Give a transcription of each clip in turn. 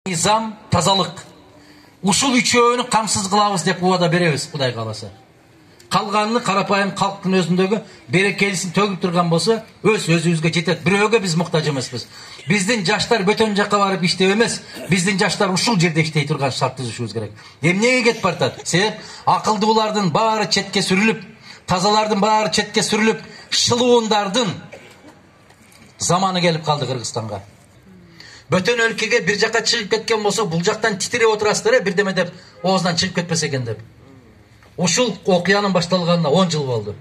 Nizam, тазалык. Ушул үчөөнү камсыз кылабыз деп убада беребиз, Кудай кааласа. Калганын карапайым калктын өзүндөгү берекелисин төгүп турган болсо, өзүбүзгө жетет. Бирөөгө биз муктаж эмеспиз. Биздин жаштар бөтөн жакка барып иштеп эмес, биздин жаштар ушул жерде иштей турган шарт түзүшүбүз керек. Эмнеге кетип бартат? Себеп акылдуулардын баары четке сүрүлүп, тазалардын баары четке сүрүлүп, шылуундардын заманы келип калды Кыргызстанга. Бөтөн өлкеге бир жакка чыгып кеткен болсо, бул жактан титиреп отурасыздар, бирдеме деп оозунан чыгып кетпесе экен деп. Ушул окуянын башталганына 10 жыл болду.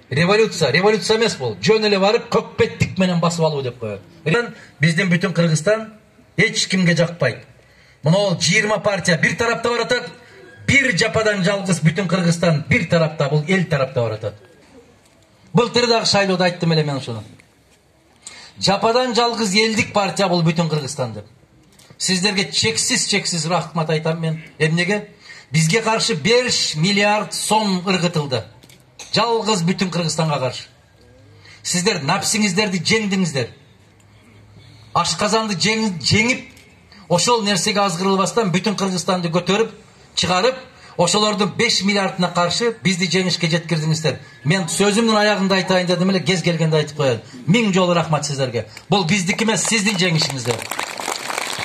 Революция эмес бул. Жөн эле барып көкпеттик менен басып алуу деп коет. Биздин бүтүн Кыргызстан эч кимге жакпайт. Мына 20 партия бир тарапта баратат, бир жападан жалгыз бүтүн Кыргызстан бир тарапта, бул эл тарапта баратат. Былтыр дагы шайлоодо айттым эле мен ошону. Жападан жалгыз элдик партия бул бүтүн Кыргызстан деп. Сиздерге чексиз рахмат айтам мен. Эмнеге? Бизге каршы 5 миллиард сом ыргытылды. Жалгыз бүтүн Кыргызстанга каршы. Сиздер напсиңиздерди жеңдиңиздер. Ашказанды жеңип, ошол нерсеге азгырылбастан бүтүн Кыргызстанды көтөрүп, чыгарып, ошолордун 5 миллиардына каршы бизди жеңишке жеткирдиңиздер. Мен сөзүмдүн аягында айтайын дедим эле, кез келгенде айтып коём. 1000 жолу рахмат сиздерге. Бул биздики эмес, сиздин жеңишиңиздер.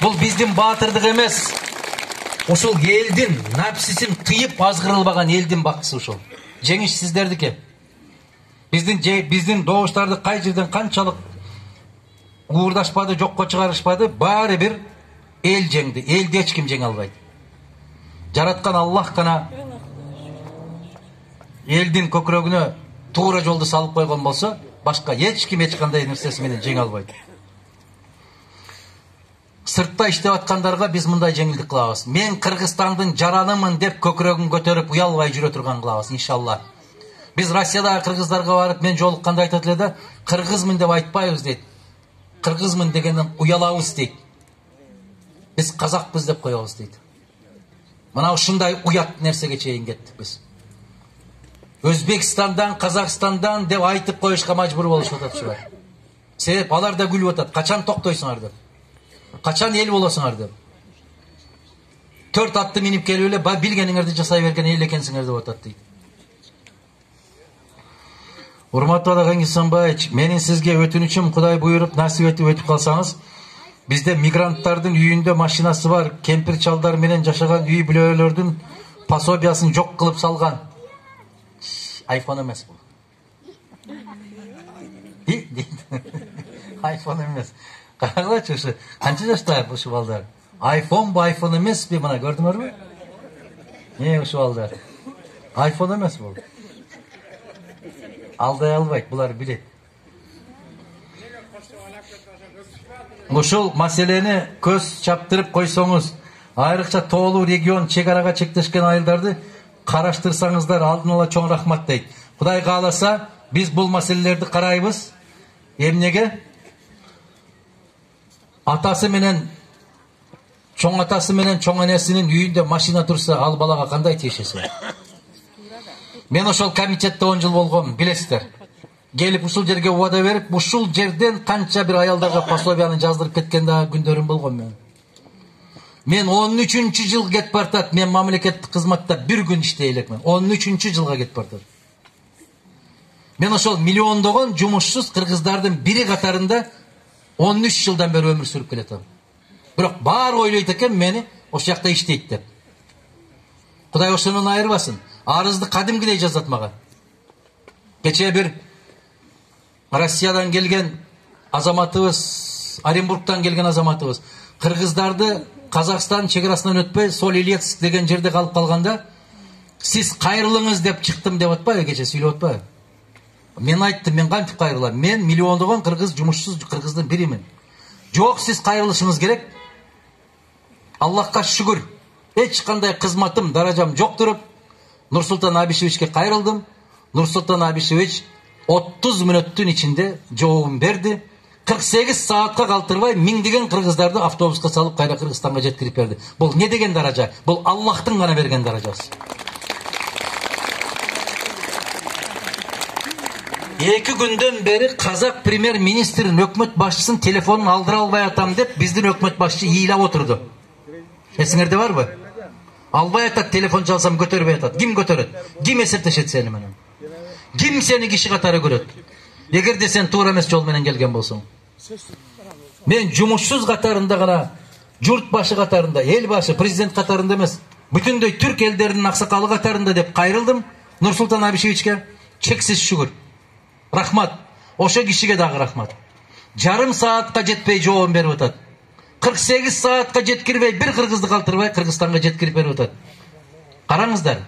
Бул биздин баатырдык эмес. Ушул элдин напсисин тыйып азгырылбаган элдин бакысы ушул. Жеңиш сиздердики. Биздин добуштарды кай жерден канчалык уурдашпады, жокко чыгарышпады, баары бир эл жеңди. Элди эч ким жеңе албайт. Жараткан Аллах гана элдин көкүрөгүнө туура жолду салып койгон болсо, башка эч ким эч кандай нерсеси менен жеңе албайт. Сыртта иштеп аткандарга биз мындай жеңилдик кылабыз. Мен Кыргызстандын жаранымын деп көкүрөгүн көтөрүп уялбай жүрө турган кылабыз, иншалла. Биз Россиядагы кыргыздарга барып мен жолукканда айтат эле да, кыргызмын деп айтпайбыз дейт. Кыргызмын дегенден уялабыз дейт. Биз казакпыз деп коебуз дейт. Мына ушундай уят нерсеге чейин кеттик биз. Өзбекстандан, Казакстандан деп айтып коюшка мажбур болушуп атат ушулар. Себеп алар да күлүп атат. Качан токтойсуңар деп. Качан эл болосуңар деп. 4 атты минип келип эле билгениңерди жасай берген эл экенсиңер деп атат дейт. Урматтуу Адагаң Исанбаевич, менин сизге өтүнүчүм, Кудай буйруп насип этип өтүп калсаңыз, бизде мигранттардын үйүндө машинасы бар, кемпир чалдар менен жашаган үй бүлөлөрдүн пособиясын жок кылып салган. Айфон эмес бул. Айфон эмес. Карагылачы ушу канча жашта ушу балдар? Айфон эмеспи, мына көрдүңөрбү? Ушу балдар. Айфон эмес бул. Алдай албайт, булар билет. Ушул маселени көз чаптырып койсоңуз, айрыкча тоолуу регион чек арага чектешкен айылдарды караштырсаңыздар, алдын ала чоң рахмат дейт. Кудай кааласа, биз бул маселелерди карайбыз. Эмнеге? Атасы менен чоң энесинин үйүндө машина турса, ал балага кандай тиешеси? Мен ошол комитетте 10 жыл болгом, билесиздер. Келип ушул жерге убада берип, ушул жерден канча бир аялдарга пособияны жаздырып кеткен да күндөрүм болгон мен. Мен 13-жыл кетип бартат, мен мамлекеттик кызматта бир күн иштей элекмин. 13-жылга кетип бартат. Мен ошол миллиондогон жумушсуз кыргыздардын бири катарында 13 жылдан бери өмүр сүрүп келатам. Бирок баары ойлойт экен мени ошол жакта иштейт деп. Кудай ошонун айырбасын. Арызды кадимгидей жазат мага. Кечээ бир Россиядан келген азаматыбыз, Оренбургтан келген азаматыбыз, кыргыздарды Казакстан чекарасынан өтпөй, Соль-Илецк деген жерде калып калганда, сиз кайрылыңыз деп чыктым деп атпайбы, кечээ сүйлөп атпайбы? Мен айттым, мен кантип кайрылам? Мен миллиондогон кыргыз жумушсуз кыргыздын биримин. Жок, сиз кайрылышыңыз керек. Аллахка шүгүр. Эч кандай кызматым, даражам жок туруп, Нурсултан Абишевичке кайрылдым. Нурсултан Абишевич 30 мүнөттүн ичинде жообун берди. 48 саатка калтырбай миңдеген кыргыздарды автобуска салып кайра Кыргызстанга жеткирип берди. Бул не деген даража? Бул Аллахтын гана берген даражасы. 2 günden beri Kazak Premier Ministerin hökümet başçısının telefonunu aldıra alбай atam dep bizdin hökümet başçı iйлap oturdu. Esiңерде var mı? Alбай атат, telefon çalsam götөрбөй атат. Kim götөрөt? Kim эсептешет сени менен? Kim seni kişi katары көрөт? Эгерде сен туура эмес жол менен келген болсоң. Мен жумушсуз катарында гана, журт башы катарында, эл башы, президент катарында эмес, бүтүндөй түрк элдеринин аксакалы катарында деп кайрылдым. Нурсултан Абишевичке чексиз шүгүр. Рахмат. Ошо кишиге дагы рахмат. Жарым саатка жетпей жооп берип атат. 48 саатка жеткирбей, бир кыргызды калтырбай Кыргызстанга жеткирип берип атат. Караңыздар.